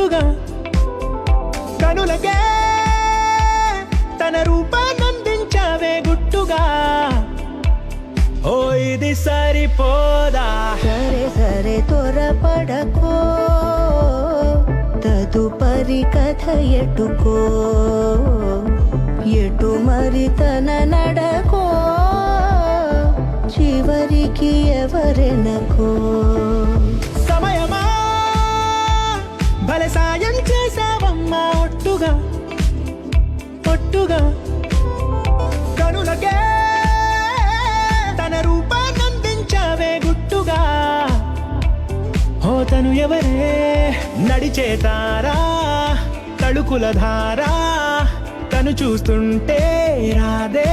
ఒట్టుగా కనులకే తన రూపాన్నందించావే గుట్టుగా. ఓ ఇది సరిపోదా, సరే సరే త్వరపడకో, తదుపరి కథ ఎటుకో, ఎటు మరి తన నడకో, చివరికి ఎవరెనకో. సమయమా భలే సాయం చేసావమ్మా ఒట్టుగా ఒట్టుగా కనులకే తన రూపాన్నందించావే గుట్టుగా. ఓ తను ఎవరే నడిచే తారా, తళుకుల ధారా, తను చూస్తుంటే రాదే